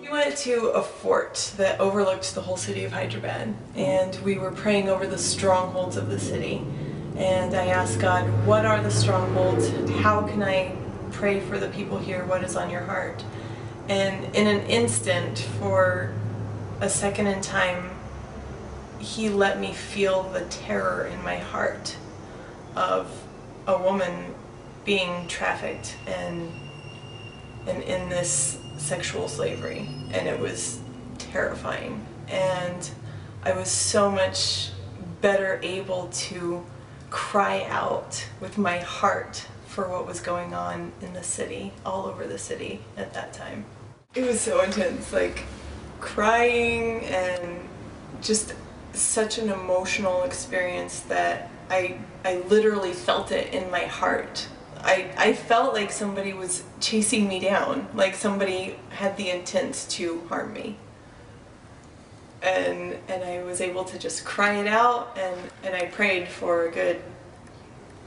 We went to a fort that overlooked the whole city of Hyderabad, and we were praying over the strongholds of the city. And I asked God, what are the strongholds? How can I pray for the people here? What is on your heart? And in an instant, for a second in time, He let me feel the terror in my heart of a woman being trafficked and in this sexual slavery, and it was terrifying. And I was so much better able to cry out with my heart for what was going on in the city, all over the city at that time. It was so intense, like crying, and just such an emotional experience that I literally felt it in my heart. I felt like somebody was chasing me down, like somebody had the intent to harm me. And I was able to just cry it out, and I prayed for a good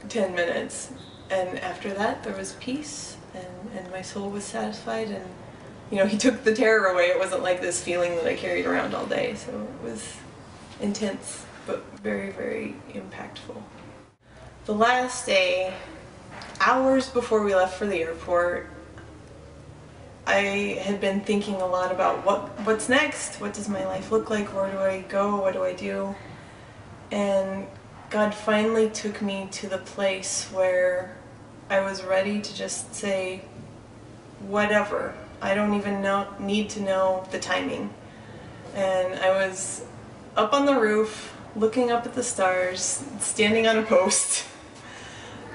10 minutes. And after that, there was peace, and my soul was satisfied, and you know, He took the terror away. It wasn't like this feeling that I carried around all day, so it was intense, but very, very impactful. The last day, hours before we left for the airport, I had been thinking a lot about what's next? What does my life look like? Where do I go? What do I do? And God finally took me to the place where I was ready to just say, whatever. I don't even need to know the timing. And I was up on the roof, looking up at the stars, standing on a post,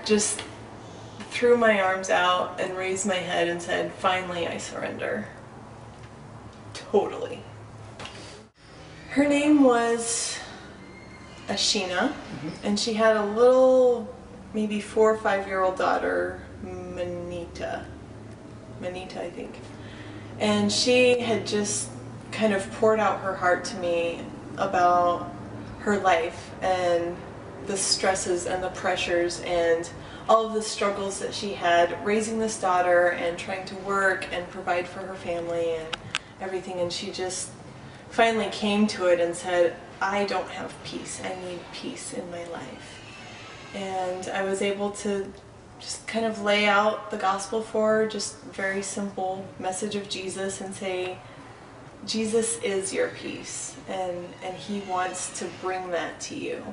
just threw my arms out and raised my head and said, finally I surrender. Totally. Her name was Ashina, and she had a little, maybe 4 or 5-year-old daughter, Manita, I think. And she had just kind of poured out her heart to me about her life and the stresses and the pressures and all of the struggles that she had raising this daughter and trying to work and provide for her family and everything. And she just finally came to it and said, I don't have peace. I need peace in my life. And I was able to just kind of lay out the gospel for her, just very simple message of Jesus, and say, Jesus is your peace, and He wants to bring that to you.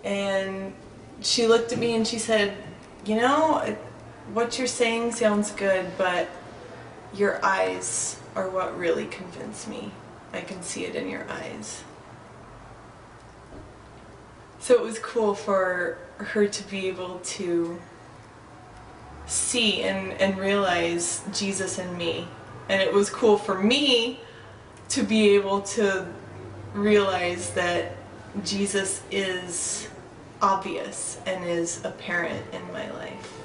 And she looked at me and she said, you know, what you're saying sounds good, but your eyes are what really convince me. I can see it in your eyes. So it was cool for her to be able to see and realize Jesus in me. And it was cool for me to be able to realize that Jesus is obvious and is apparent in my life.